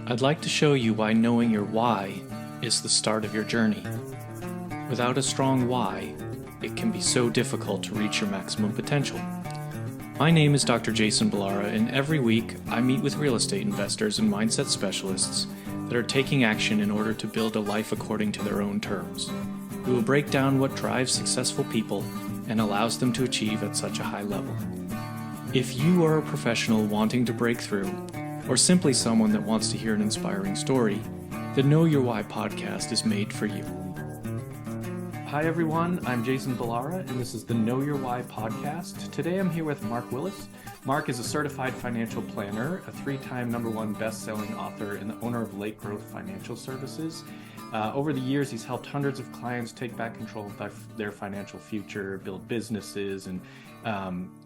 I'd like to show you why knowing your why is the start of your journey. Without a strong why, it can be so difficult to reach your maximum potential. My name is Dr. Jason Balara, and every week I meet with real estate investors and mindset specialists that are taking action in order to build a life according to their own terms. We will break down what drives successful people and allows them to achieve at such a high level. If you are a professional wanting to break through, or simply someone that wants to hear an inspiring story, the Know Your Why podcast is made for you. Hi everyone, I'm Jason Balara, and this is the Know Your Why podcast. Today I'm here with Mark Willis. Mark is a certified financial planner, a 3-time #1 best-selling author, and the owner of Lake Growth Financial Services. Over the years, he's helped hundreds of clients take back control of their financial future, build businesses, and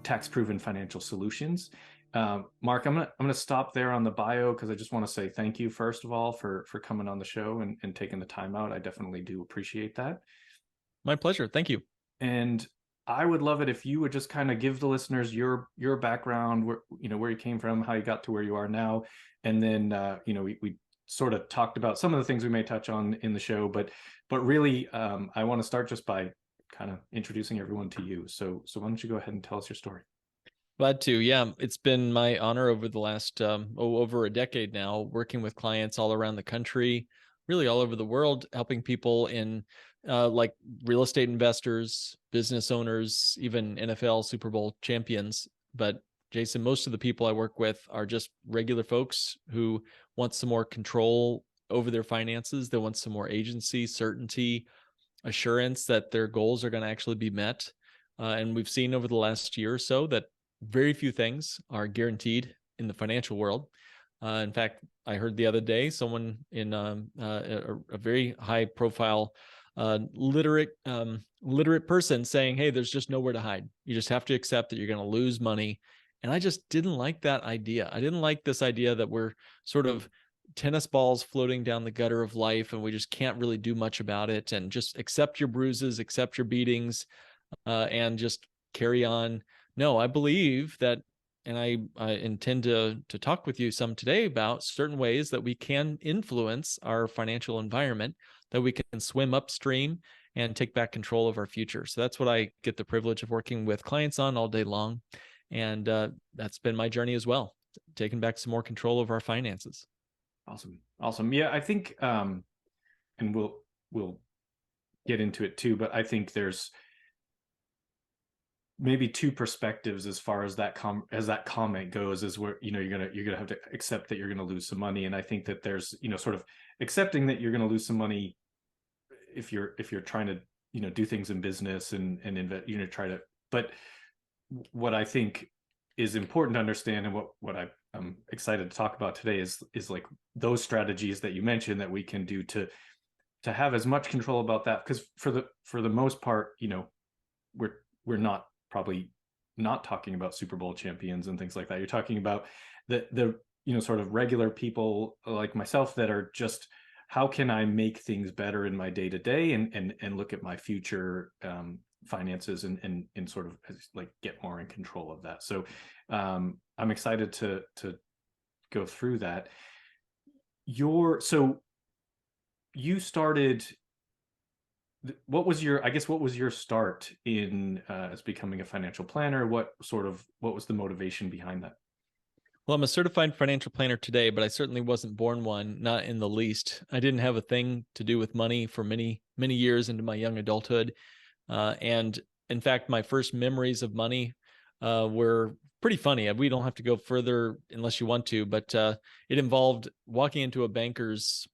tax-proven financial solutions. Mark, I'm gonna stop there on the bio because I just want to say thank you, first of all, for coming on the show and taking the time out. I definitely do appreciate that. My pleasure. Thank you. And I would love it if you would just kind of give the listeners your background, where you came from, how you got to where you are now, and then we sort of talked about some of the things we may touch on in the show, but really I want to start just by kind of introducing everyone to you. So why don't you go ahead and tell us your story? Glad to. Yeah, it's been my honor over the last over a decade now, working with clients all around the country, really all over the world, helping people in like real estate investors, business owners, even NFL Super Bowl champions. But Jason, most of the people I work with are just regular folks who want some more control over their finances. They want some more agency, certainty, assurance that their goals are going to actually be met. And we've seen over the last year or so that very few things are guaranteed in the financial world. In fact, I heard the other day someone in a very high profile literate person saying, hey, there's just nowhere to hide. You just have to accept that you're going to lose money. And I just didn't like that idea. I didn't like this idea that we're sort of tennis balls floating down the gutter of life and we just can't really do much about it, and just accept your bruises, accept your beatings, and just carry on. No, I believe that, and I intend to talk with you some today about certain ways that we can influence our financial environment, that we can swim upstream and take back control of our future. So that's what I get the privilege of working with clients on all day long. And that's been my journey as well, taking back some more control of our finances. Awesome. Yeah, I think, and we'll get into it too, but I think there's maybe two perspectives as far as that comment goes, is where you're gonna have to accept that you're gonna lose some money. And I think that there's sort of accepting that you're gonna lose some money if you're trying to do things in business and invest, try to. But what I think is important to understand, and what I'm excited to talk about today, is like those strategies that you mentioned that we can do to have as much control about that, because for the most part, we're not probably not talking about Super Bowl champions and things like that. You're talking about the sort of regular people like myself that are just, how can I make things better in my day-to-day and look at my future finances and sort of like get more in control of that. So I'm excited to go through that. So you started, what was your start in as becoming a financial planner? What was the motivation behind that? Well, I'm a certified financial planner today, but I certainly wasn't born one, not in the least. I didn't have a thing to do with money for many, many years into my young adulthood. And in fact, my first memories of money were pretty funny. We don't have to go further unless you want to, but it involved walking into a banker's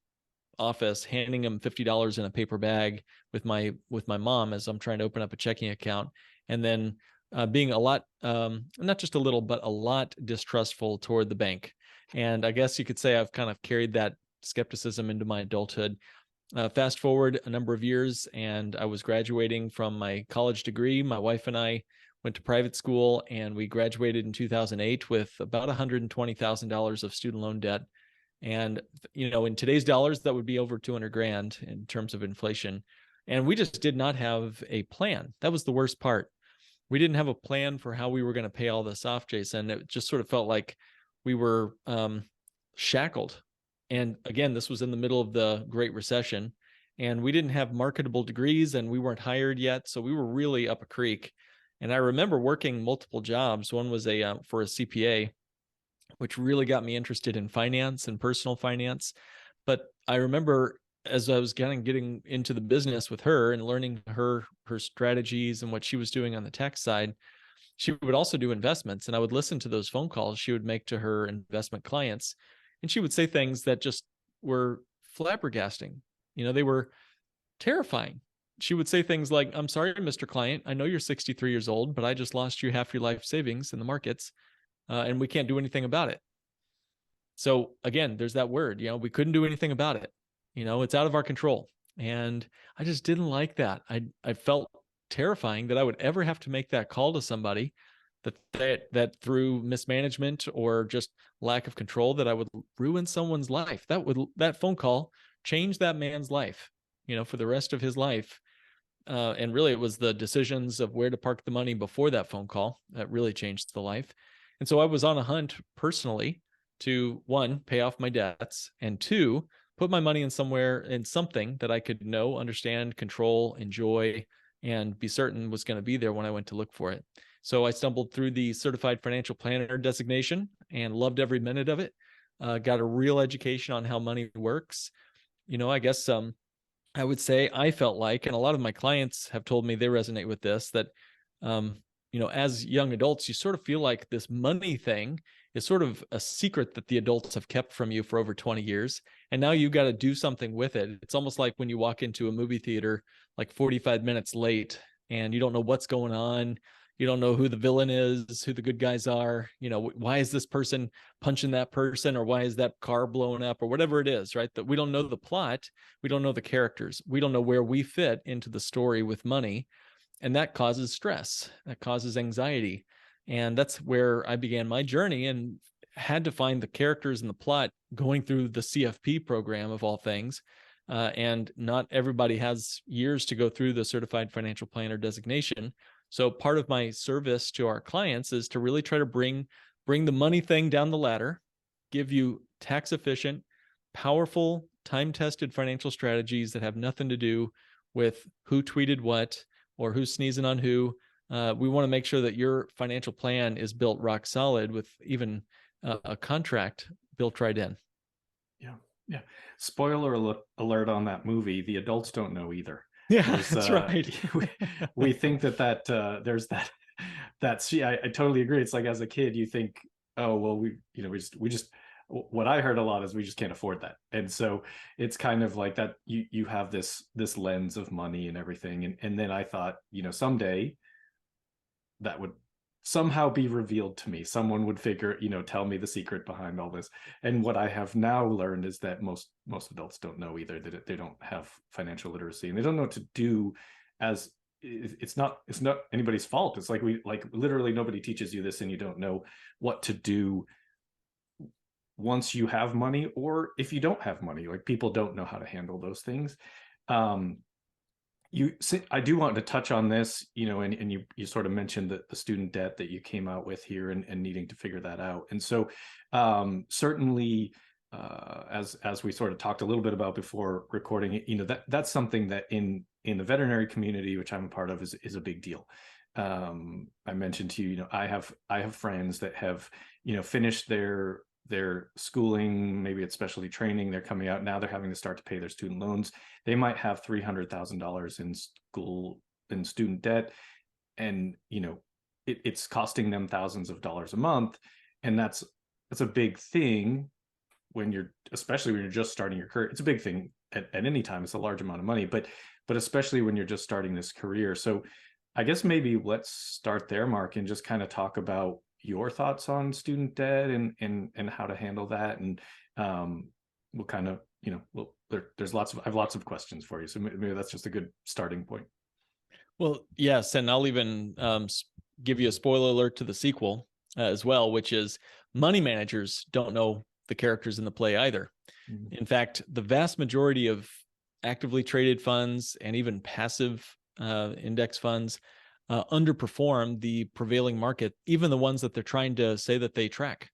office, handing him $50 in a paper bag with my mom as I'm trying to open up a checking account, and then being a lot, not just a little, but a lot distrustful toward the bank. And I guess you could say I've kind of carried that skepticism into my adulthood. Fast forward a number of years, and I was graduating from my college degree. My wife and I went to private school, and we graduated in 2008 with about $120,000 of student loan debt. And, in today's dollars, that would be over 200 grand in terms of inflation. And we just did not have a plan. That was the worst part. We didn't have a plan for how we were going to pay all this off, Jason. It just sort of felt like we were shackled And again, this was in the middle of the Great Recession, and we didn't have marketable degrees and we weren't hired yet. So we were really up a creek. And I remember working multiple jobs. One was for a CPA, which really got me interested in finance and personal finance. But I remember as I was getting into the business with her and learning her strategies and what she was doing on the tech side, she would also do investments. And I would listen to those phone calls she would make to her investment clients. And she would say things that just were flabbergasting. They were terrifying. She would say things like, "I'm sorry, Mr. Client, I know you're 63 years old, but I just lost you half your life savings in the markets, and we can't do anything about it." So again, there's that word, we couldn't do anything about it. It's out of our control. And I just didn't like that. I felt terrifying that I would ever have to make that call to somebody, that through mismanagement or just lack of control, that I would ruin someone's life. That phone call changed that man's life, for the rest of his life. And really, it was the decisions of where to park the money before that phone call that really changed the life. And so I was on a hunt personally to, one, pay off my debts, and two, put my money in something that I could know, understand, control, enjoy, and be certain was going to be there when I went to look for it. So I stumbled through the certified financial planner designation and loved every minute of it. Got a real education on how money works. I guess I would say I felt like, and a lot of my clients have told me they resonate with this, that, as young adults, you sort of feel like this money thing is sort of a secret that the adults have kept from you for over 20 years. And now you got to do something with it. It's almost like when you walk into a movie theater like 45 minutes late and you don't know what's going on. You don't know who the villain is, who the good guys are. Why is this person punching that person, or why is that car blowing up, or whatever it is, right? That we don't know the plot. We don't know the characters. We don't know where we fit into the story with money. And that causes stress. That causes anxiety. And that's where I began my journey and had to find the characters and the plot going through the CFP program of all things. And not everybody has years to go through the certified financial planner designation. So part of my service to our clients is to really try to bring the money thing down the ladder, give you tax efficient, powerful, time-tested financial strategies that have nothing to do with who tweeted what or who's sneezing on who. We want to make sure that your financial plan is built rock solid with even a contract built right in. Yeah. Spoiler alert on that movie. The adults don't know either. Yeah, that's right. we think that there's that's, yeah, I totally agree. It's like, as a kid, you think, oh, well, we just, what I heard a lot is we just can't afford that. And so it's kind of like that. You have this lens of money and everything. And then I thought, someday that would somehow be revealed to me. Someone would tell me the secret behind all this. And what I have now learned is that most adults don't know either, that they don't have financial literacy and they don't know what to do. As it's not anybody's fault. It's like literally nobody teaches you this, and you don't know what to do once you have money, or if you don't have money. Like, people don't know how to handle those things. I do want to touch on this, and you sort of mentioned the student debt that you came out with here, and needing to figure that out. And so certainly, as we sort of talked a little bit about before recording, that's something that in the veterinary community, which I'm a part of, is a big deal. I mentioned to you, I have friends that have, finished their schooling, maybe it's specialty training, they're coming out now, they're having to start to pay their student loans. They might have $300,000 in student debt, and it's costing them thousands of dollars a month. And that's a big thing especially when you're just starting your career. It's a big thing at any time. It's a large amount of money, but especially when you're just starting this career. So I guess maybe let's start there, Mark, and just kind of talk about your thoughts on student debt and how to handle that. And we'll kind of, I have lots of questions for you. So maybe that's just a good starting point. Well, yes. And I'll even give you a spoiler alert to the sequel as well, which is money managers don't know the characters in the play either. Mm-hmm. In fact, the vast majority of actively traded funds and even passive index funds underperform the prevailing market, even the ones that they're trying to say that they track.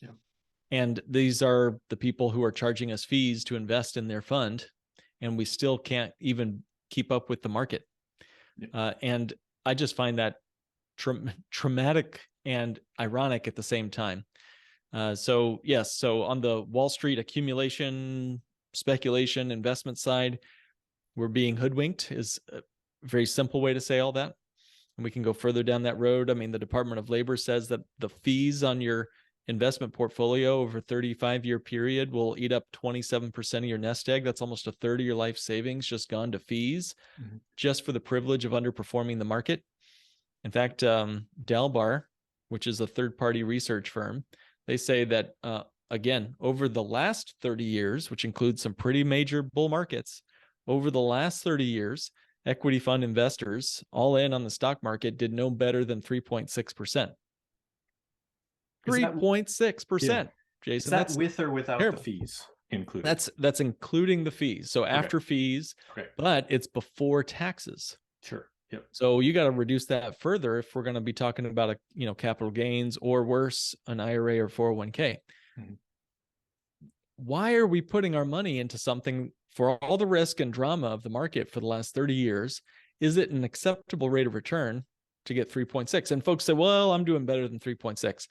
Yeah. And these are the people who are charging us fees to invest in their fund, and we still can't even keep up with the market. And I just find that traumatic and ironic at the same time. So yes, so on the Wall Street accumulation, speculation, investment side, we're being hoodwinked is a very simple way to say all that. And we can go further down that road. I mean, the Department of Labor says that the fees on your investment portfolio over a 35-year period will eat up 27% of your nest egg. That's almost a third of your life savings just gone to fees, just for the privilege of underperforming the market. In fact, Dalbar, which is a third-party research firm, they say that, again, over the last 30 years, which includes some pretty major bull markets, over the last 30 years, equity fund investors, all in on the stock market, did no better than 3.6%. 3.6%, Jason. Is that that's with or without terrible. the fees included? That's including the fees. So after fees, but it's before taxes. Sure. Yep. So you got to reduce that further if we're going to be talking about capital gains, or worse, an IRA or 401k. Why are we putting our money into something for all the risk and drama of the market for the last 30 years? Is it an acceptable rate of return to get 3.6? And folks say, well, I'm doing better than 3.6.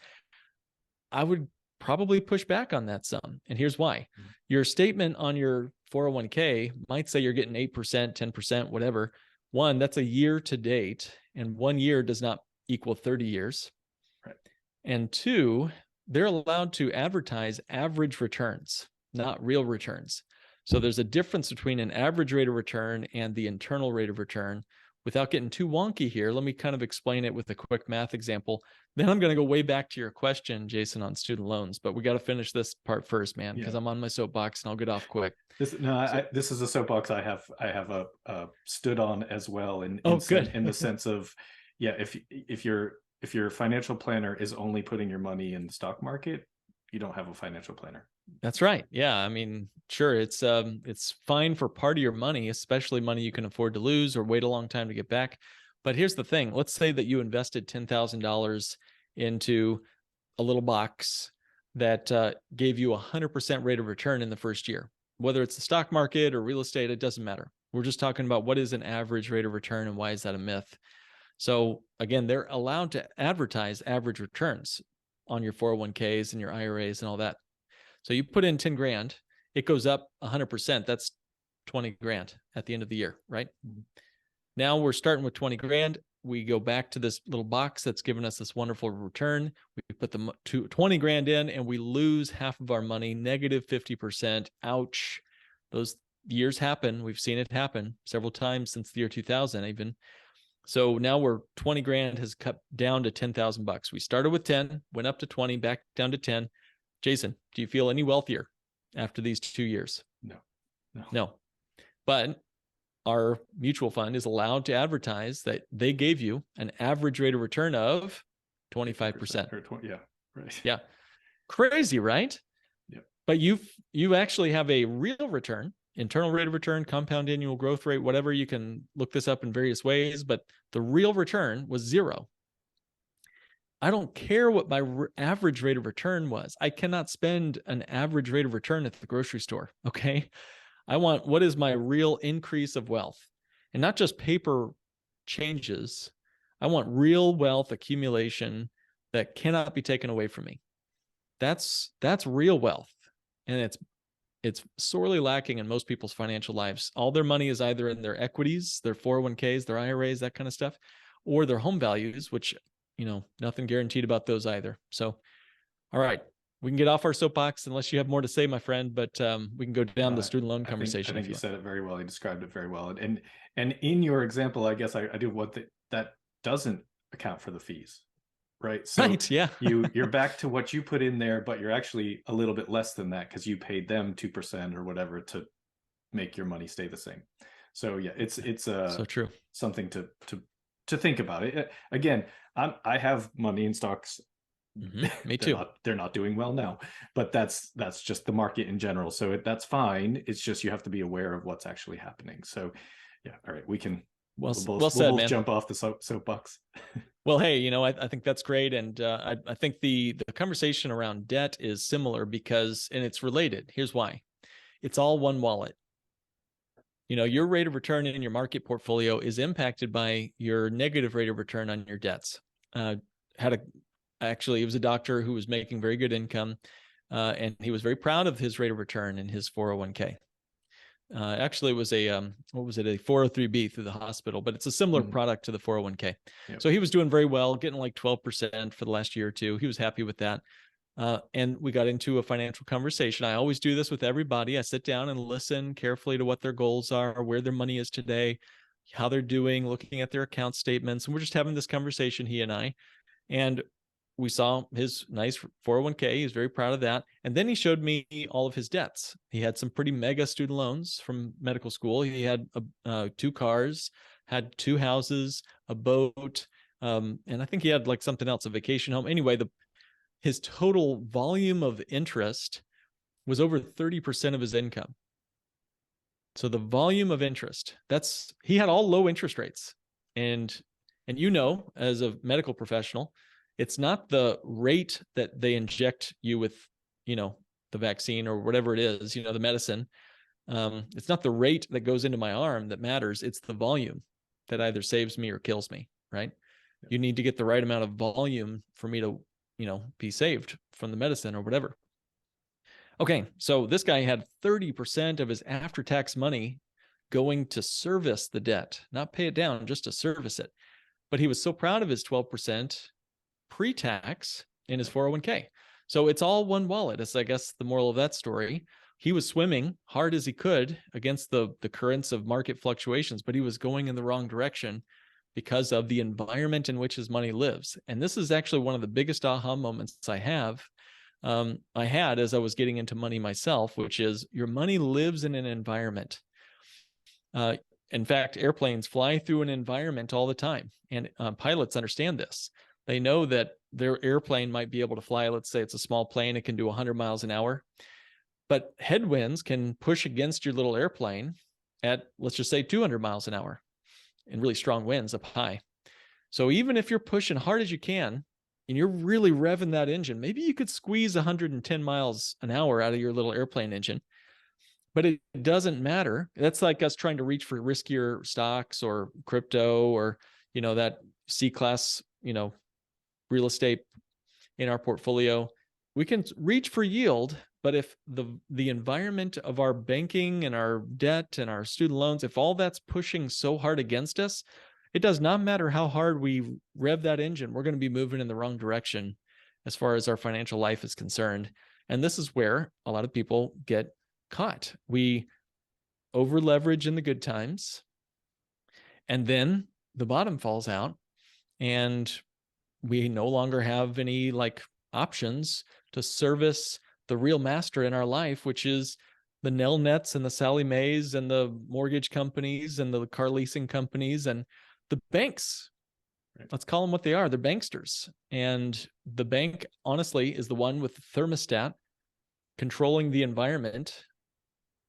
I would probably push back on that some. And here's why. Your statement on your 401k might say you're getting 8%, 10%, whatever. One, that's a year to date, and 1 year does not equal 30 years. Right. And two, they're allowed to advertise average returns, not real returns. So there's a difference between an average rate of return and the internal rate of return. Without getting too wonky here, let me kind of explain it with a quick math example. Then I'm going to go way back to your question, Jason, on student loans. But we got to finish this part first, man, because I'm on my soapbox and I'll get off quick. This is a soapbox I have stood on as well. In the sense of, if your financial planner is only putting your money in the stock market, you don't have a financial planner. That's right. Yeah. I mean, sure. It's fine for part of your money, especially money you can afford to lose or wait a long time to get back. But here's the thing. Let's say that you invested $10,000 into a little box that gave you 100% rate of return in the first year. Whether it's the stock market or real estate, it doesn't matter. We're just talking about what is an average rate of return and why is that a myth? So again, they're allowed to advertise average returns on your 401ks and your IRAs and all that. So you put in 10 grand, it goes up 100%. That's 20 grand at the end of the year, right? Now we're starting with 20 grand. We go back to this little box that's given us this wonderful return. We put the 20 grand in and we lose half of our money, negative 50%. Ouch. Those years happen. We've seen it happen several times since the year 2000 even. So now we're 20 grand has cut down to 10,000 bucks. We started with 10, went up to 20, back down to 10. Jason, do you feel any wealthier after these 2 years? No. But our mutual fund is allowed to advertise that they gave you an average rate of return of 25%. Right. Yeah. Crazy, right? Yep. But you actually have a real return, internal rate of return, compound annual growth rate, whatever. You can look this up in various ways, but the real return was 0. I don't care what my average rate of return was. I cannot spend an average rate of return at the grocery store. Okay. I want what is my real increase of wealth, and not just paper changes. I want real wealth accumulation that cannot be taken away from me. That's real wealth. And it's sorely lacking in most people's financial lives. All their money is either in their equities, their 401ks, their IRAs, that kind of stuff, or their home values, which, nothing guaranteed about those either. So, all right, we can get off our soapbox unless you have more to say, my friend, but we can go down the student loan conversation. I think you said it very well. You described it very well. And in your example, I guess I do what that doesn't account for the fees, right? So right, yeah. you're back to what you put in there, but you're actually a little bit less than that because you paid them 2% or whatever to make your money stay the same. So yeah, it's so true. Something to think about. It again, I have money in stocks. Me too. They're not doing well now, but that's just the market in general. So that's fine. It's just you have to be aware of what's actually happening. So yeah, all right, we can Well, We'll well said, both man. jump off the soapbox. Well, hey, I think that's great. And I think the conversation around debt is similar because, and it's related. Here's why. It's all one wallet. Your rate of return in your market portfolio is impacted by your negative rate of return on your debts. Actually, he was a doctor who was making very good income, and he was very proud of his rate of return in his 401k. Actually, it was a 403b through the hospital, but it's a similar product to the 401k. Yep. So he was doing very well, getting like 12% for the last year or two. He was happy with that. And we got into a financial conversation. I always do this with everybody. I sit down and listen carefully to what their goals are, where their money is today, how they're doing, looking at their account statements. And we're just having this conversation, he and I. And we saw his nice 401k. He's very proud of that. And then he showed me all of his debts. He had some pretty mega student loans from medical school. He had 2 cars, had 2 houses, a boat, and I think he had like something else, a vacation home. Anyway, his total volume of interest was over 30% of his income. So the volume of interest, he had all low interest rates. And as a medical professional, it's not the rate that they inject you with, the vaccine or whatever it is, the medicine. It's not the rate that goes into my arm that matters. It's the volume that either saves me or kills me, right? Yeah. You need to get the right amount of volume for me to, be saved from the medicine or whatever. Okay, so this guy had 30% of his after-tax money going to service the debt, not pay it down, just to service it. But he was so proud of his 12% pre-tax in his 401k. So it's all one wallet. It's, I guess, the moral of that story. He was swimming hard as he could against the currents of market fluctuations, but he was going in the wrong direction because of the environment in which his money lives. And this is actually one of the biggest aha moments I had as I was getting into money myself, which is your money lives in an environment. In fact, airplanes fly through an environment all the time, and pilots understand this. They know that their airplane might be able to fly, let's say it's a small plane, it can do 100 miles an hour, but headwinds can push against your little airplane at, let's just say, 200 miles an hour, and really strong winds up high. So even if you're pushing hard as you can, and you're really revving that engine, maybe you could squeeze 110 miles an hour out of your little airplane engine, but it doesn't matter. That's like us trying to reach for riskier stocks or crypto or, that C-class, real estate in our portfolio. We can reach for yield, but if the environment of our banking and our debt and our student loans, if all that's pushing so hard against us, it does not matter how hard we rev that engine, we're going to be moving in the wrong direction as far as our financial life is concerned. And this is where a lot of people get caught. We over leverage in the good times, and then the bottom falls out, and we no longer have any options to service the real master in our life, which is the Nelnets and the Sally Mays and the mortgage companies and the car leasing companies and the banks. Right. Let's call them what they are. They're banksters. And the bank, honestly, is the one with the thermostat controlling the environment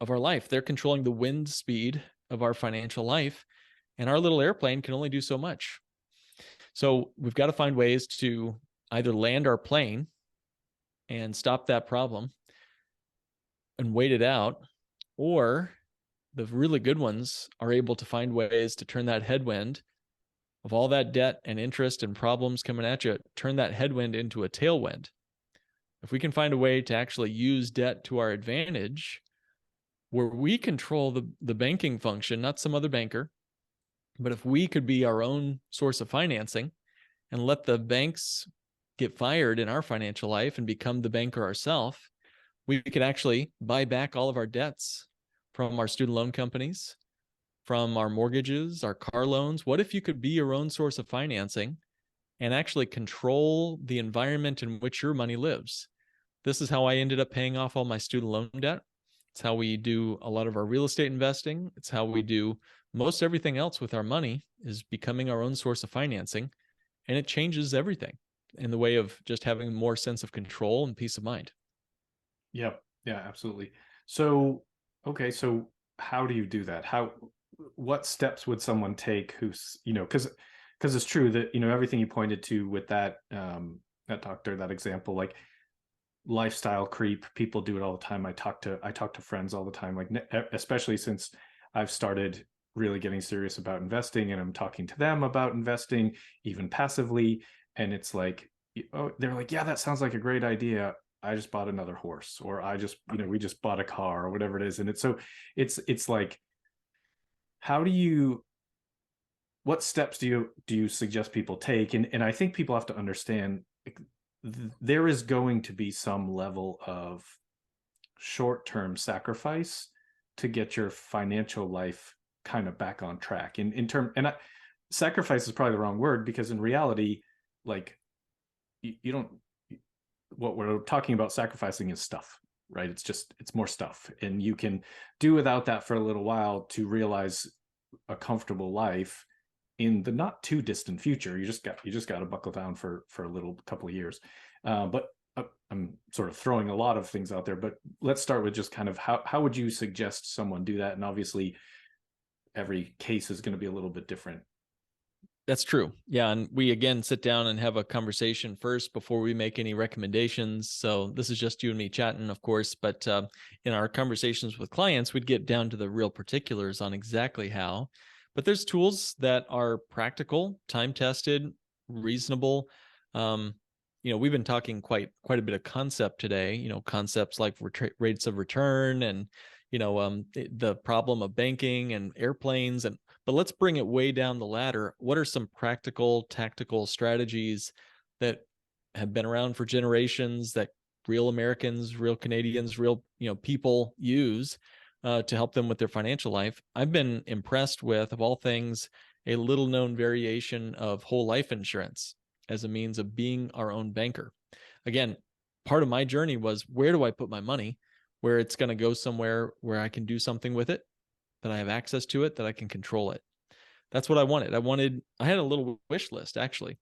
of our life. They're controlling the wind speed of our financial life. And our little airplane can only do so much. So we've got to find ways to either land our plane and stop that problem and wait it out, or the really good ones are able to find ways to turn that headwind of all that debt and interest and problems coming at you, turn that headwind into a tailwind. If we can find a way to actually use debt to our advantage, where we control the banking function, not some other banker, but if we could be our own source of financing and let the banks get fired in our financial life and become the banker ourselves, we could actually buy back all of our debts from our student loan companies, from our mortgages, our car loans. What if you could be your own source of financing and actually control the environment in which your money lives? This is how I ended up paying off all my student loan debt. It's how we do a lot of our real estate investing. It's how we do most everything else with our money, is becoming our own source of financing. And it changes everything in the way of just having more sense of control and peace of mind. Yep. Yeah, absolutely. So, okay. So how do you do that? what steps would someone take who's, because it's true that, everything you pointed to with that doctor, that example, like lifestyle creep, people do it all the time. I talk to friends all the time, like especially since I've started really getting serious about investing, and I'm talking to them about investing even passively, and it's like, oh, they're like, yeah, that sounds like a great idea. I just bought another horse, or I just, we just bought a car, or whatever it is. And it's like, how do you what steps do you suggest people take? And I think people have to understand, like, there is going to be some level of short-term sacrifice to get your financial life kind of back on track. Sacrifice is probably the wrong word, because in reality, like, you don't, what we're talking about sacrificing is stuff, right? It's more stuff, and you can do without that for a little while to realize a comfortable life in the not too distant future. You just got to buckle down for a little couple of years. But I'm sort of throwing a lot of things out there, but let's start with just kind of how would you suggest someone do that? And obviously every case is going to be a little bit different. That's true. Yeah. And we again sit down and have a conversation first before we make any recommendations. So this is just you and me chatting, of course. But in our conversations with clients, we'd get down to the real particulars on exactly how. But there's tools that are practical, time tested, reasonable. We've been talking quite a bit of concept today. Concepts like rates of return and the problem of banking and airplanes. But let's bring it way down the ladder. What are some practical, tactical strategies that have been around for generations that real Americans, real Canadians, real people use to help them with their financial life? I've been impressed with, of all things, a little known variation of whole life insurance as a means of being our own banker. Again, part of my journey was, where do I put my money where it's going to go somewhere where I can do something with it, that I have access to it, that I can control it. That's what I wanted. I had a little wish list, actually.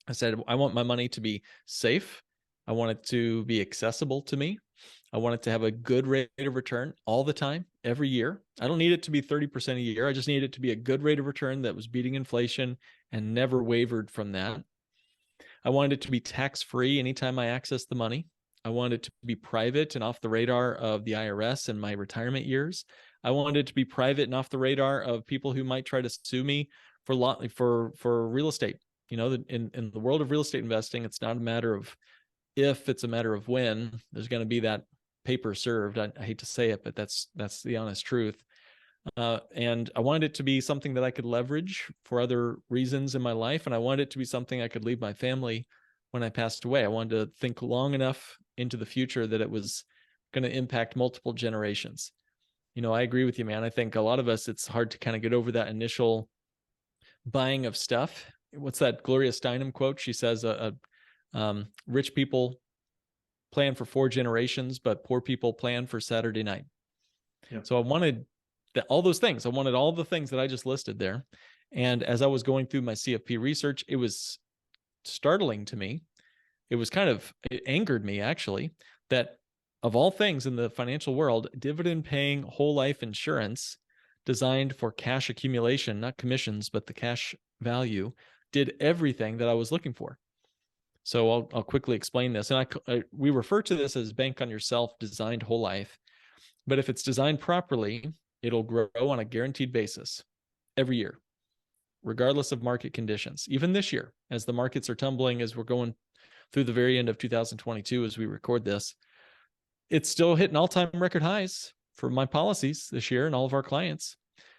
I said, I want my money to be safe. I want it to be accessible to me. I want it to have a good rate of return all the time, every year. I don't need it to be 30% a year. I just need it to be a good rate of return that was beating inflation and never wavered from that. I wanted it to be tax-free anytime I accessed the money. I wanted it to be private and off the radar of the IRS in my retirement years. I wanted it to be private and off the radar of people who might try to sue me for real estate. In the world of real estate investing, it's not a matter of if, it's a matter of when there's going to be that paper served. I hate to say it, but that's the honest truth. And I wanted it to be something that I could leverage for other reasons in my life. And I wanted it to be something I could leave my family when I passed away. I wanted to think long enough into the future that it was going to impact multiple generations. I agree with you, man. I think a lot of us, it's hard to kind of get over that initial buying of stuff. What's that Gloria Steinem quote? She says, rich people plan for 4 generations, but poor people plan for Saturday night. Yeah. So I wanted all those things. I wanted all the things that I just listed there. And as I was going through my CFP research, it was startling to me. It angered me, actually, that of all things in the financial world, dividend paying whole life insurance designed for cash accumulation, not commissions, but the cash value, did everything that I was looking for. So I'll quickly explain this. And we refer to this as bank on yourself designed whole life. But if it's designed properly, it'll grow on a guaranteed basis every year, regardless of market conditions. Even this year, as the markets are tumbling, as we're going through the very end of 2022, as we record this, it's still hitting all-time record highs for my policies this year and all of our clients.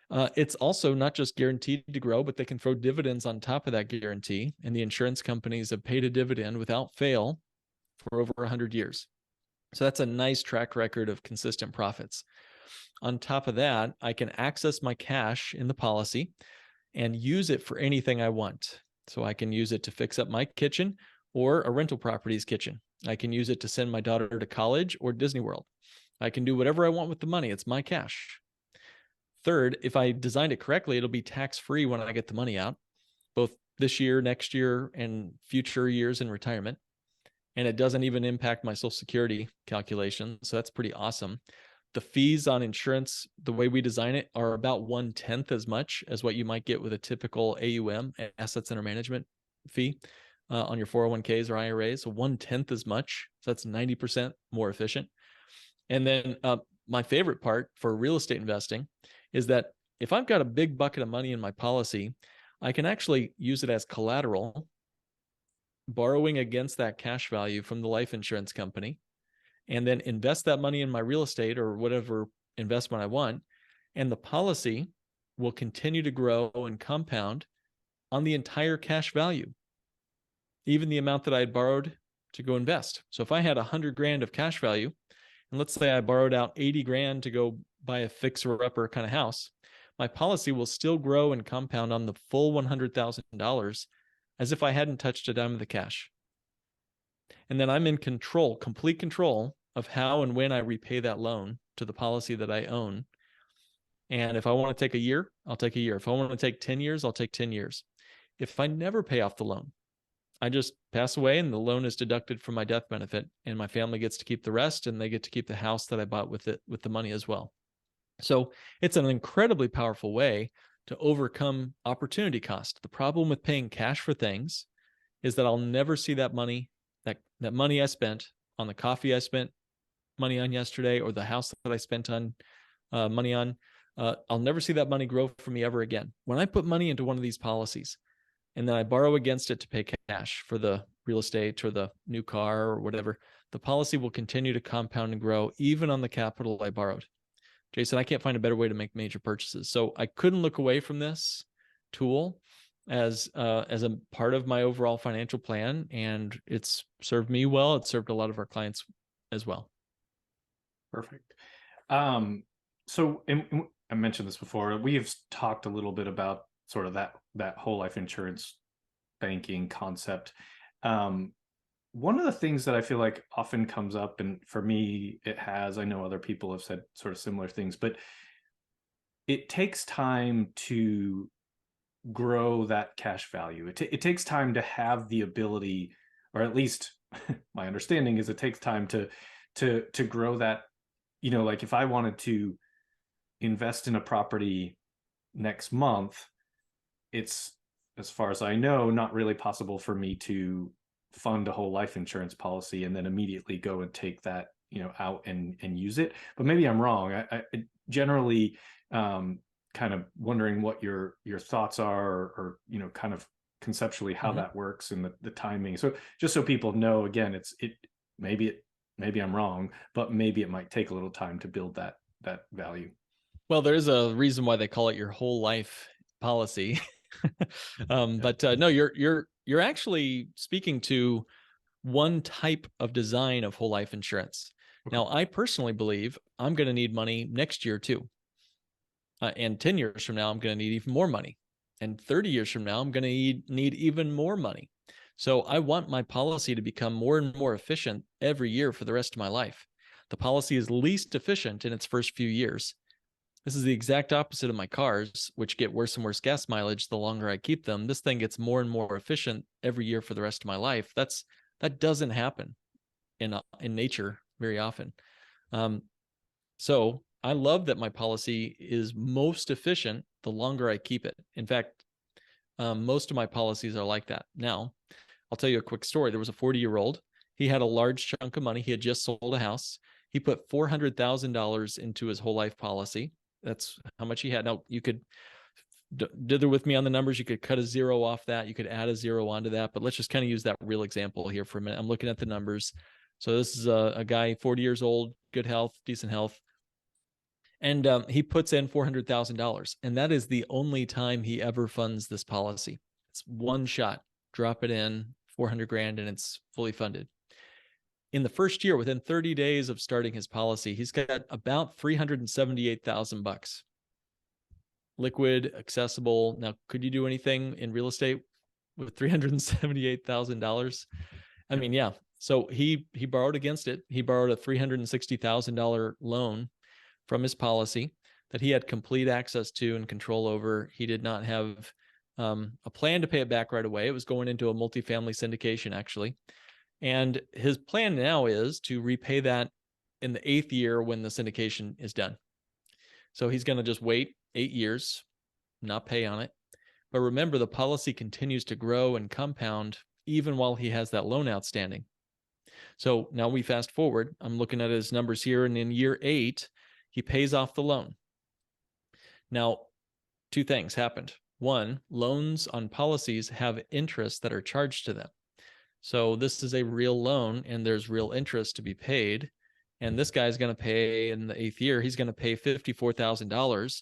It's also not just guaranteed to grow, but they can throw dividends on top of that guarantee. And the insurance companies have paid a dividend without fail for over 100 years. So that's a nice track record of consistent profits. On top of that, I can access my cash in the policy and use it for anything I want. So I can use it to fix up my kitchen or a rental property's kitchen. I can use it to send my daughter to college or Disney World. I can do whatever I want with the money. It's my cash. Third, if I designed it correctly, it'll be tax-free when I get the money out, both this year, next year, and future years in retirement. And it doesn't even impact my Social Security calculation. So that's pretty awesome. The fees on insurance, the way we design it, are about 1/10 as much as what you might get with a typical AUM, assets under management fee, on your 401ks or IRAs. So 1/10 as much. So that's 90% more efficient. And then my favorite part for real estate investing is that if I've got a big bucket of money in my policy, I can actually use it as collateral, borrowing against that cash value from the life insurance company, and then invest that money in my real estate or whatever investment I want. And the policy will continue to grow and compound on the entire cash value, even the amount that I had borrowed to go invest. So if I had 100 grand of cash value, and let's say I borrowed out 80 grand to go buy a fixer-upper kind of house, my policy will still grow and compound on the full $100,000 as if I hadn't touched a dime of the cash. And then I'm in control, complete control of how and when I repay that loan to the policy that I own. And if I want to take a year, I'll take a year. If I want to take 10 years, I'll take 10 years. If I never pay off the loan, I just pass away and the loan is deducted from my death benefit, and my family gets to keep the rest, and they get to keep the house that I bought with it, with the money as well. So it's an incredibly powerful way to overcome opportunity cost. The problem with paying cash for things is that I'll never see that money, that money I spent on the coffee I spent money on yesterday, or the house that I spent on money on. I'll never see that money grow for me ever again. When I put money into one of these policies and then I borrow against it to pay cash for the real estate or the new car or whatever, the policy will continue to compound and grow even on the capital I borrowed. Jason, I can't find a better way to make major purchases. So I couldn't look away from this tool as a part of my overall financial plan, and it's served me well. It's served a lot of our clients as well. Perfect. So I mentioned this before. We have talked a little bit about sort of that whole life insurance banking concept. One of the things that I feel like often comes up, and for me, it has, I know other people have said sort of similar things, but it takes time to grow that cash value. It takes time to have the ability, or at least my understanding is it takes time to grow that. You know, like if I wanted to invest in a property next month, it's, as far as I know, not really possible for me to fund a whole life insurance policy and then immediately go and take that, you know, out and use it. But maybe I'm wrong. I generally kind of wondering what your thoughts are, or you know, kind of conceptually how that works and the timing. So just so people know, again, maybe I'm wrong, but maybe it might take a little time to build that value. Well, there's a reason why they call it your whole life policy. But no, you're actually speaking to one type of design of whole life insurance. Now, I personally believe I'm going to need money next year too. And 10 years from now, I'm going to need even more money. And 30 years from now, I'm going to need even more money. So I want my policy to become more and more efficient every year for the rest of my life. The policy is least efficient in its first few years. This is the exact opposite of my cars, which get worse and worse gas mileage the longer I keep them. This thing gets more and more efficient every year for the rest of my life. That doesn't happen in nature very often. So I love that my policy is most efficient the longer I keep it. In fact, most of my policies are like that. Now, I'll tell you a quick story. There was a 40-year-old. He had a large chunk of money. He had just sold a house. He put $400,000 into his whole life policy. That's how much he had. Now, you could dither with me on the numbers. You could cut a zero off that. You could add a zero onto that. But let's just kind of use that real example here for a minute. I'm looking at the numbers. So this is a guy, 40 years old, good health, decent health. And he puts in $400,000. And that is the only time he ever funds this policy. It's one shot. Drop it in, 400 grand, and it's fully funded. In the first year, within 30 days of starting his policy, he's got about $378,000 liquid, accessible. Now, could you do anything in real estate with $378,000? I mean, yeah. So he borrowed against it. He borrowed a $360,000 loan from his policy that he had complete access to and control over. He did not have a plan to pay it back right away. It was going into a multifamily syndication, actually. And his plan now is to repay that in the 8th year when the syndication is done. So he's going to just wait 8 years, not pay on it. But remember, the policy continues to grow and compound even while he has that loan outstanding. So now we fast forward. I'm looking at his numbers here, and in year 8, he pays off the loan. Now, 2 things happened. One, loans on policies have interest that are charged to them. So this is a real loan, and there's real interest to be paid. And this guy's going to pay in the 8th year, he's going to pay $54,000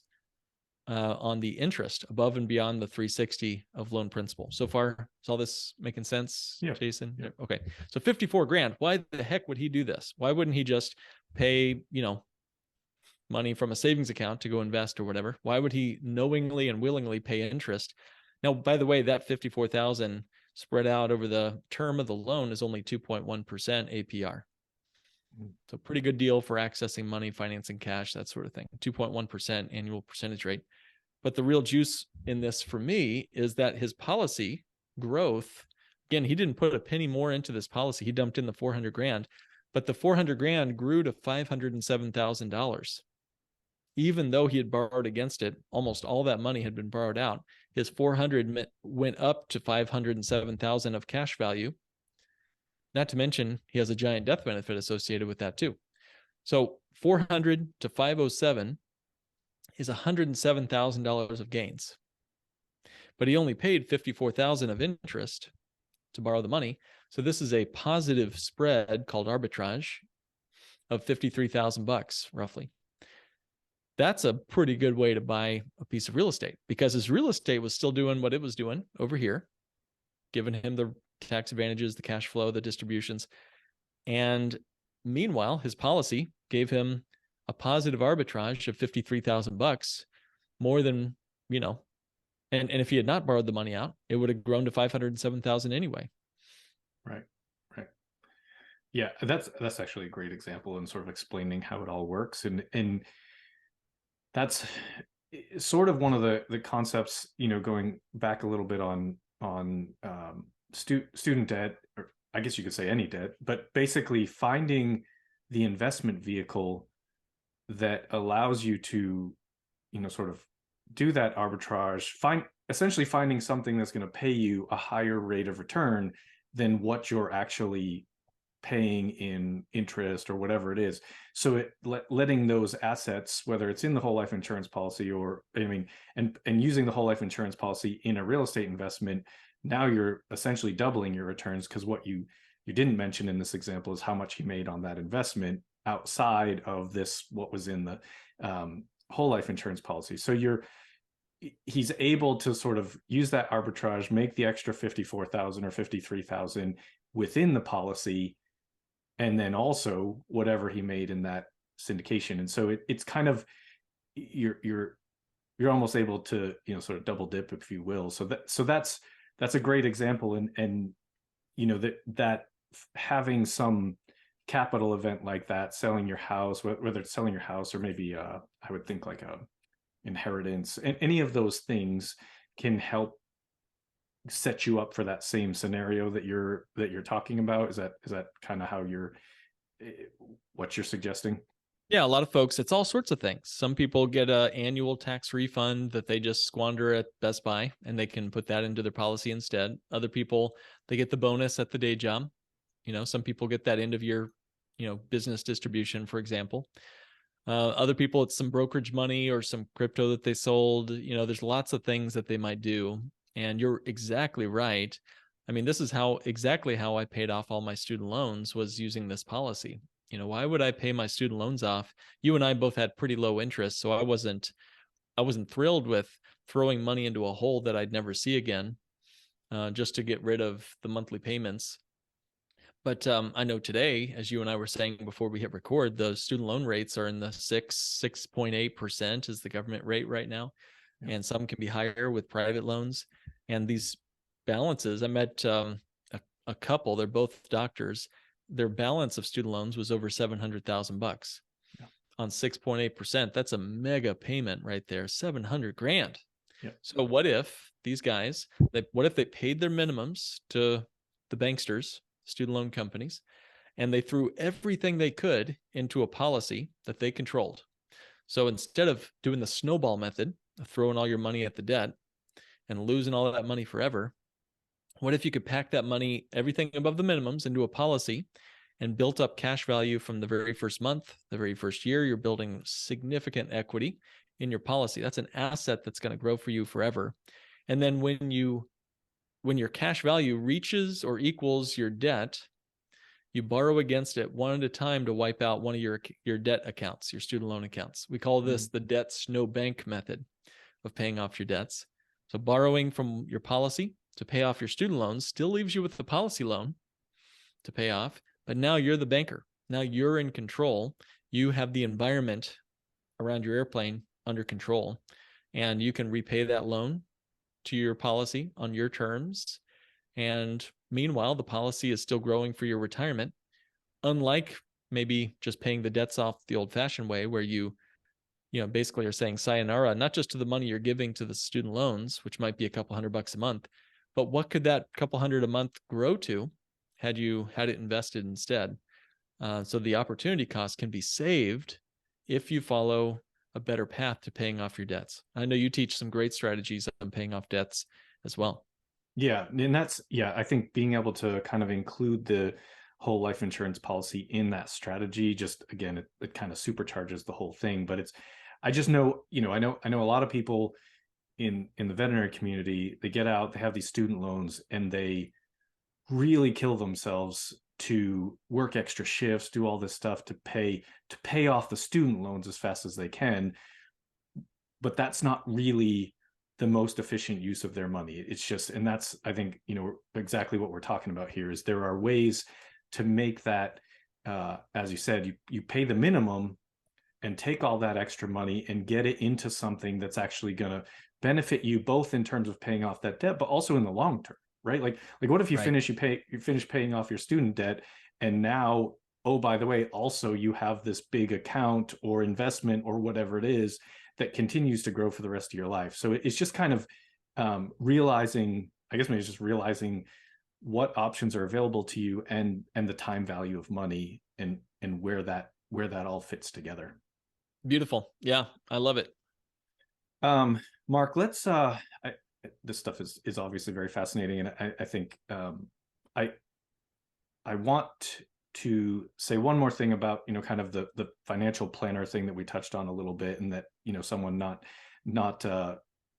on the interest above and beyond the 360 of loan principal. So far, is all this making sense, Yeah. Jason? Yeah. Okay. So 54 grand. Why the heck would he do this? Why wouldn't he just pay, money from a savings account to go invest or whatever? Why would he knowingly and willingly pay interest? Now, by the way, that 54,000 spread out over the term of the loan is only 2.1% APR. So pretty good deal for accessing money, financing cash, that sort of thing. 2.1% annual percentage rate. But the real juice in this for me is that his policy growth, again, he didn't put a penny more into this policy. He dumped in the 400 grand, but the 400 grand grew to $507,000. Even though he had borrowed against it, almost all that money had been borrowed out. His 400 went up to 507,000 of cash value. Not to mention, he has a giant death benefit associated with that too. So 400 to 507 is $107,000 of gains. But he only paid 54,000 of interest to borrow the money. So this is a positive spread called arbitrage of 53,000 bucks roughly. That's a pretty good way to buy a piece of real estate, because his real estate was still doing what it was doing over here, giving him the tax advantages, the cash flow, the distributions. And meanwhile, his policy gave him a positive arbitrage of 53,000 bucks, more than, and if he had not borrowed the money out, it would have grown to 507,000 anyway. Right. Yeah, that's actually a great example in sort of explaining how it all works. And that's sort of one of the concepts, going back a little bit on student debt, or I guess you could say any debt, but basically finding the investment vehicle that allows you to, sort of do that arbitrage, essentially finding something that's going to pay you a higher rate of return than what you're actually paying in interest or whatever it is. So letting those assets, whether it's in the whole life insurance policy or, and using the whole life insurance policy in a real estate investment, now you're essentially doubling your returns, because what you didn't mention in this example is how much he made on that investment outside of this, what was in the whole life insurance policy. So he's able to sort of use that arbitrage, make the extra 54,000 or 53,000 within the policy, and then also whatever he made in that syndication. And so it's kind of, you're almost able to, sort of double dip, if you will. So that's a great example. And that having some capital event like that, selling your house, whether it's selling your house or maybe I would think like a inheritance, and any of those things can help set you up for that same scenario that you're talking about. Is that kind of how what you're suggesting? Yeah, a lot of folks, it's all sorts of things. Some people get an annual tax refund that they just squander at Best Buy, and they can put that into their policy instead. Other people, they get the bonus at the day job. Some people get that end of year, business distribution, for example. Other people, it's some brokerage money or some crypto that they sold. There's lots of things that they might do. And you're exactly right. This is exactly how I paid off all my student loans, was using this policy. Why would I pay my student loans off? You and I both had pretty low interest, so I wasn't thrilled with throwing money into a hole that I'd never see again, just to get rid of the monthly payments. But I know today, as you and I were saying before we hit record, the student loan rates are in the 6.8% is the government rate right now. Yeah. And some can be higher with private loans. And these balances, I met a couple, they're both doctors. Their balance of student loans was over 700,000 bucks. Yeah. On 6.8%. That's a mega payment right there, 700 grand. Yeah. So what if these guys, what if they paid their minimums to the banksters, student loan companies, and they threw everything they could into a policy that they controlled. So instead of doing the snowball method, of throwing all your money at the debt and losing all that money forever, what if you could pack that money, everything above the minimums, into a policy and built up cash value from the very first month, the very first year? You're building significant equity in your policy. That's an asset that's going to grow for you forever. And then when your cash value reaches or equals your debt, you borrow against it one at a time to wipe out one of your debt accounts, your student loan accounts. We call this the debt snowbank method of paying off your debts. So borrowing from your policy to pay off your student loans still leaves you with the policy loan to pay off, but now you're the banker. Now you're in control. You have the environment around your airplane under control, and you can repay that loan to your policy on your terms. And meanwhile, the policy is still growing for your retirement, unlike maybe just paying the debts off the old-fashioned way, where you basically are saying sayonara, not just to the money you're giving to the student loans, which might be a couple $100 a month, but what could that couple $100 a month grow to had you had it invested instead? So the opportunity cost can be saved if you follow a better path to paying off your debts. I know you teach some great strategies on paying off debts as well. Yeah. And I think being able to kind of include the whole life insurance policy in that strategy, just again, it kind of supercharges the whole thing. But I just know, I know a lot of people in the veterinary community, they get out, they have these student loans, and they really kill themselves to work extra shifts, do all this stuff to pay off the student loans as fast as they can. But that's not really the most efficient use of their money. It's just, and that's, I think, exactly what we're talking about here is there are ways to make that, as you said, you pay the minimum and take all that extra money and get it into something that's actually going to benefit you both in terms of paying off that debt, but also in the long term, right? Like what if you finish paying off your student debt, and now, oh, by the way, also you have this big account or investment or whatever it is that continues to grow for the rest of your life. So it's just kind of realizing what options are available to you and the time value of money and where that all fits together. Beautiful. Yeah, I love it. Mark, let's this stuff is obviously very fascinating, and I think I want to say one more thing about kind of the financial planner thing that we touched on a little bit, and that someone not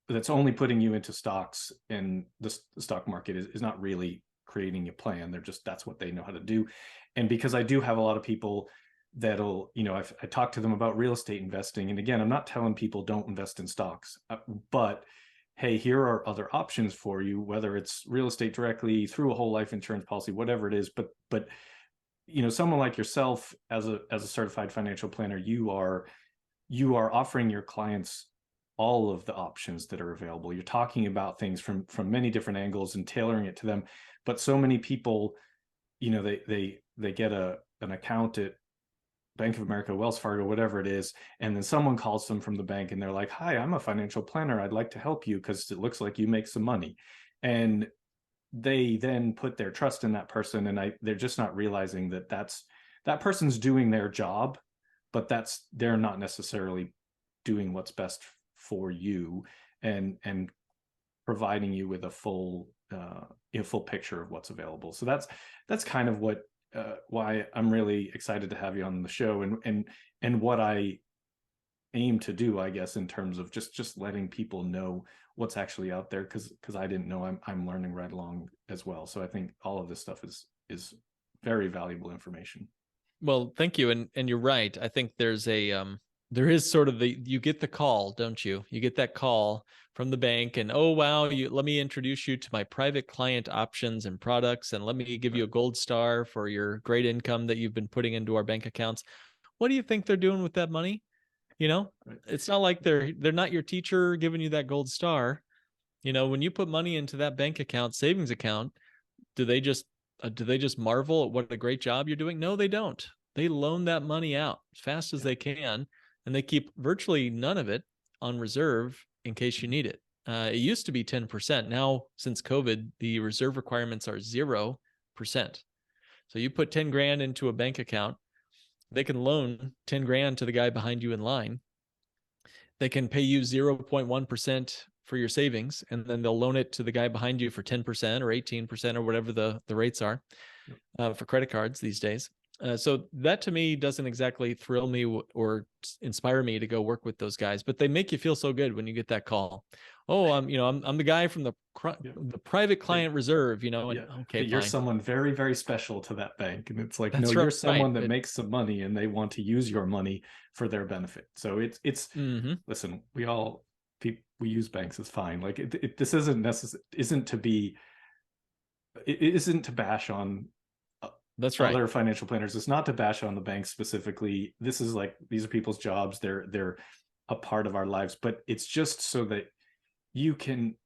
that's only putting you into stocks, and the stock market is not really creating a plan. That's what they know how to do. And because I do have a lot of people that'll, I talk to them about real estate investing, and again, I'm not telling people don't invest in stocks, but hey, here are other options for you, whether it's real estate directly through a whole life insurance policy, whatever it is. But someone like yourself as a certified financial planner, you are offering your clients all of the options that are available. You're talking about things from many different angles and tailoring it to them. But so many people, they get an account at Bank of America, Wells Fargo, whatever it is, and then someone calls them from the bank and they're like, "Hi, I'm a financial planner. I'd like to help you because it looks like you make some money." And they then put their trust in that person, and they're just not realizing that person's doing their job, but they're not necessarily doing what's best for you and providing you with a full picture of what's available. So that's kind of what why I'm really excited to have you on the show, and what I aim to do, I guess, in terms of just letting people know what's actually out there, because I didn't know. I'm learning right along as well. So I think all of this stuff is very valuable information. Well, thank you. And you're right. I think there is sort of you get the call, don't you? You get that call from the bank, and oh, wow, let me introduce you to my private client options and products, and let me give you a gold star for your great income that you've been putting into our bank accounts. What do you think they're doing with that money? It's not like they're not your teacher giving you that gold star. When you put money into that bank account, savings account, do they just marvel at what a great job you're doing? No, they don't. They loan that money out as fast as they can, and they keep virtually none of it on reserve in case you need it. It used to be 10%. Now, since COVID, the reserve requirements are 0%. So you put 10 grand into a bank account, they can loan 10 grand to the guy behind you in line. They can pay you 0.1% for your savings, and then they'll loan it to the guy behind you for 10% or 18% or whatever the rates are for credit cards these days. So that to me doesn't exactly thrill me or inspire me to go work with those guys, but they make you feel so good when you get that call. Oh, I'm the guy from the private client reserve, and okay, you're fine. someone very, very special to that bank. And it's like, That's no, you're right. someone that makes some money and they want to use your money for their benefit. So it's listen, we use banks, it's fine. Like this isn't to bash on that's right. other financial planners. It's not to bash on the banks specifically. This is like, these are people's jobs. They're a part of our lives, but it's just so that you can,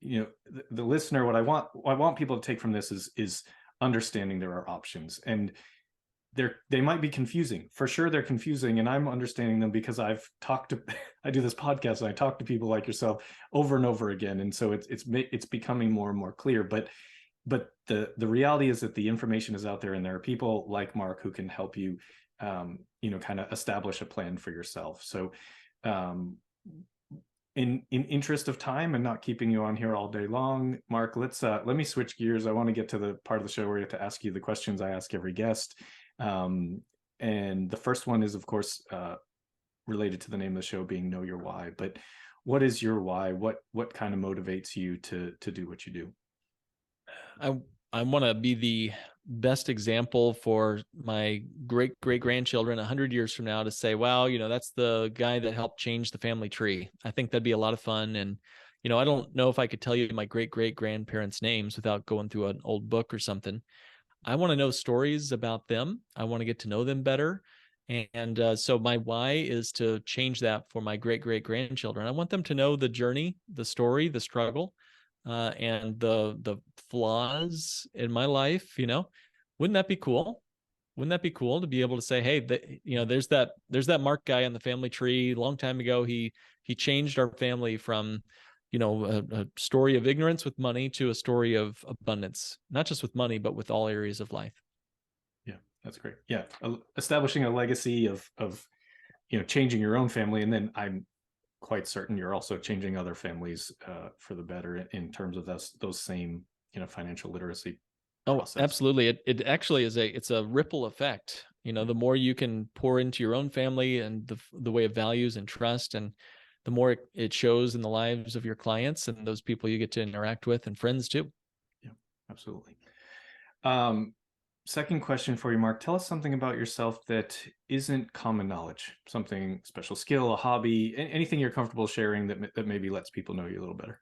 the listener, what I want people to take from this is understanding there are options, and they might be confusing. For sure, they're confusing, and I'm understanding them because I do this podcast and I talk to people like yourself over and over again, and so it's becoming more and more clear. But the reality is that the information is out there, and there are people like Mark who can help you, kind of establish a plan for yourself. So, in interest of time and not keeping you on here all day long, Mark, let me switch gears. I want to get to the part of the show where I get to ask you the questions I ask every guest. And the first one is, of course, related to the name of the show being Know Your Why. But what is your why? What kind of motivates you to do what you do? I want to be the best example for my great grandchildren 100 years from now to say, wow, that's the guy that helped change the family tree. I think that'd be a lot of fun. And, I don't know if I could tell you my great grandparents' names without going through an old book or something. I want to know stories about them. I want to get to know them better. And so my why is to change that for my great grandchildren. I want them to know the journey, the story, the struggle, and the flaws in my life. Wouldn't that be cool? Wouldn't that be cool to be able to say, hey, there's that Mark guy on the family tree a long time ago. He changed our family from, a story of ignorance with money to a story of abundance, not just with money, but with all areas of life. Yeah, that's great. Yeah. Establishing a legacy of, changing your own family. And then I'm quite certain you're also changing other families for the better in terms of those same, financial literacy process. Oh, absolutely. It actually it's a ripple effect. The more you can pour into your own family and the way of values and trust, and the more it shows in the lives of your clients and those people you get to interact with, and friends too. Yeah, absolutely. Second question for you, Mark. Tell us something about yourself that isn't common knowledge, something special skill, a hobby, anything you're comfortable sharing that maybe lets people know you a little better.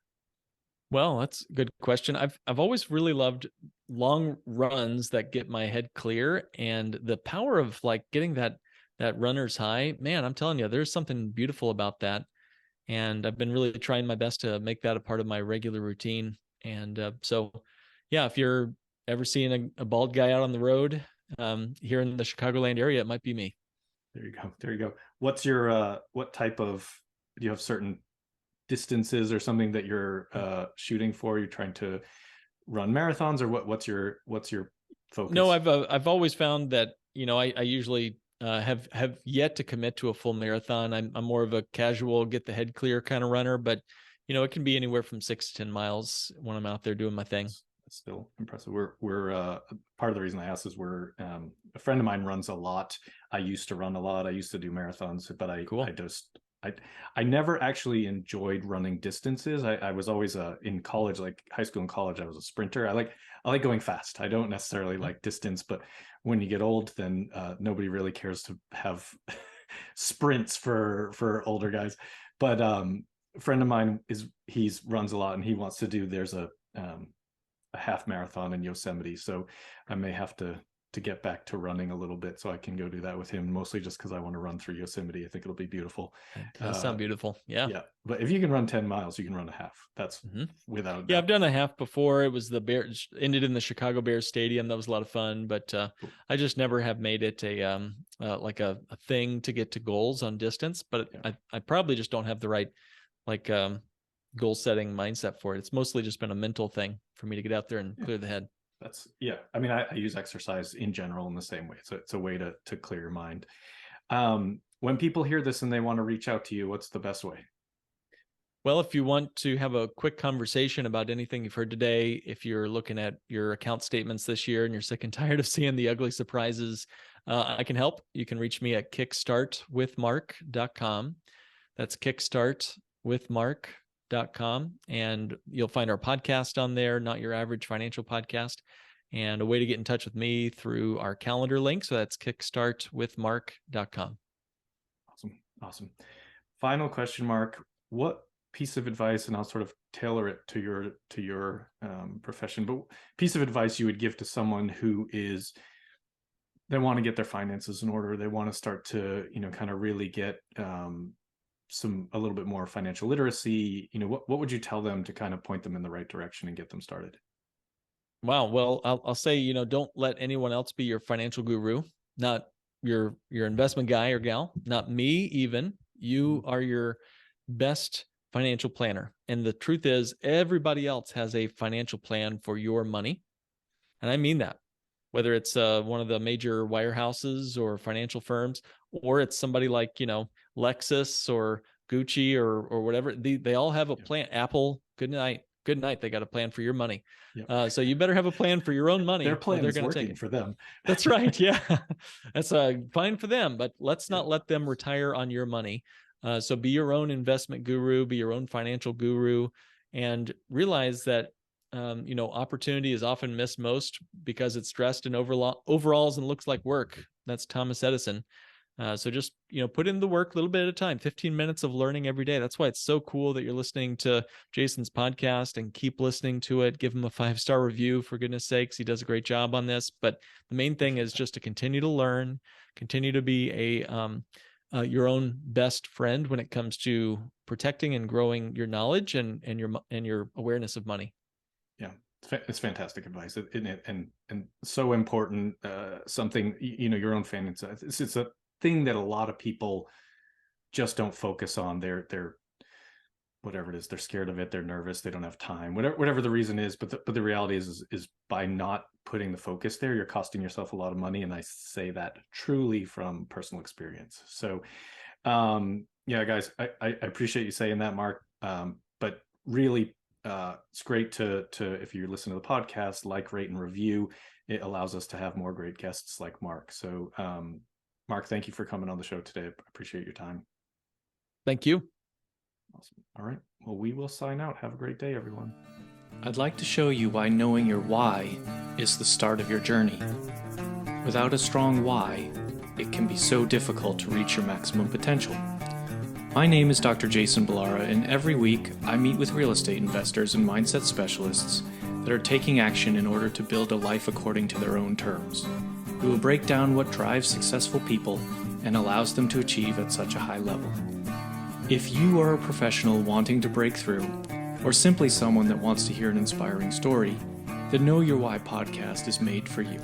Well, that's a good question. I've always really loved long runs that get my head clear, and the power of like getting that runner's high, man, I'm telling you, there's something beautiful about that. And I've been really trying my best to make that a part of my regular routine. And so, yeah, if you're ever seeing a bald guy out on the road here in the Chicagoland area, it might be me. There you go. What's your what type of, do you have certain distances or something that you're shooting for? You're trying to run marathons, or what's your focus? No, I've always found that I usually have yet to commit to a full marathon. I'm more of a casual, get the head clear kind of runner, but it can be anywhere from 6 to 10 miles when I'm out there doing my thing. That's still impressive. We're part of the reason I asked is a friend of mine runs a lot. I used to run a lot. I used to do marathons, but I never actually enjoyed running distances. I was always in college, like high school and college, I was a sprinter. I like going fast. I don't necessarily like distance, but when you get old, then nobody really cares to have sprints for older guys. But a friend of mine runs a lot, and he wants to do, there's a half marathon in Yosemite. So I may have to get back to running a little bit so I can go do that with him, mostly just because I want to run through Yosemite. I think it'll be beautiful. That sounds beautiful. Yeah. Yeah. But if you can run 10 miles, you can run a half. That's without a doubt. Yeah, I've done a half before. It was the Bears, ended in the Chicago Bears Stadium. That was a lot of fun, but cool. I just never have made it like a thing to get to goals on distance, but yeah. I probably just don't have the right goal setting mindset for it. It's mostly just been a mental thing for me to get out there and clear the head. Yeah. I mean, I use exercise in general in the same way. So it's a way to clear your mind. When people hear this and they want to reach out to you, what's the best way? Well, if you want to have a quick conversation about anything you've heard today, if you're looking at your account statements this year and you're sick and tired of seeing the ugly surprises, I can help. You can reach me at kickstartwithmark.com. That's kickstartwithmark.com. And you'll find our podcast on there, Not Your Average Financial Podcast, and a way to get in touch with me through our calendar link. So that's kickstartwithmark.com. Awesome. Final question, Mark. What piece of advice, and I'll sort of tailor it to your profession, but piece of advice you would give to someone who they want to get their finances in order, they want to start to, kind of really get a little bit more financial literacy, what would you tell them to kind of point them in the right direction and get them started? Wow. Well, I'll say, don't let anyone else be your financial guru, not your investment guy or gal, not me even. You are your best financial planner. And the truth is, everybody else has a financial plan for your money. And I mean that, whether it's one of the major wirehouses or financial firms, or it's somebody like, Lexus or Gucci or whatever. They all have a plan. Apple, good night. They got a plan for your money. Yep. So you better have a plan for your own money. Their plan is working take it for them. That's right. Yeah, that's fine for them, but let's not let them retire on your money. So be your own investment guru, be your own financial guru, and realize that, opportunity is often missed most because it's dressed in overalls and looks like work. That's Thomas Edison. So just, put in the work a little bit at a time, 15 minutes of learning every day. That's why it's so cool that you're listening to Jason's podcast, and keep listening to it. Give him a 5-star review, for goodness sakes. He does a great job on this. But the main thing is just to continue to learn, continue to be your own best friend when it comes to protecting and growing your knowledge and your awareness of money. Yeah, it's fantastic advice, and so important. Something, your own finances. It's a thing that a lot of people just don't focus on. They're whatever it is, they're scared of it, they're nervous, they don't have time, whatever the reason is. But the reality is by not putting the focus there, you're costing yourself a lot of money. And I say that truly from personal experience. So yeah, guys, I appreciate you saying that, Mark. But really, it's great to if you listen to the podcast, like, rate, and review. It allows us to have more great guests like Mark. So Mark, thank you for coming on the show today. I appreciate your time. Thank you. Awesome. All right. Well, we will sign out. Have a great day, everyone. I'd like to show you why knowing your why is the start of your journey. Without a strong why, it can be so difficult to reach your maximum potential. My name is Dr. Jason Balara, and every week I meet with real estate investors and mindset specialists that are taking action in order to build a life according to their own terms. We will break down what drives successful people and allows them to achieve at such a high level. If you are a professional wanting to break through, or simply someone that wants to hear an inspiring story, the Know Your Why podcast is made for you.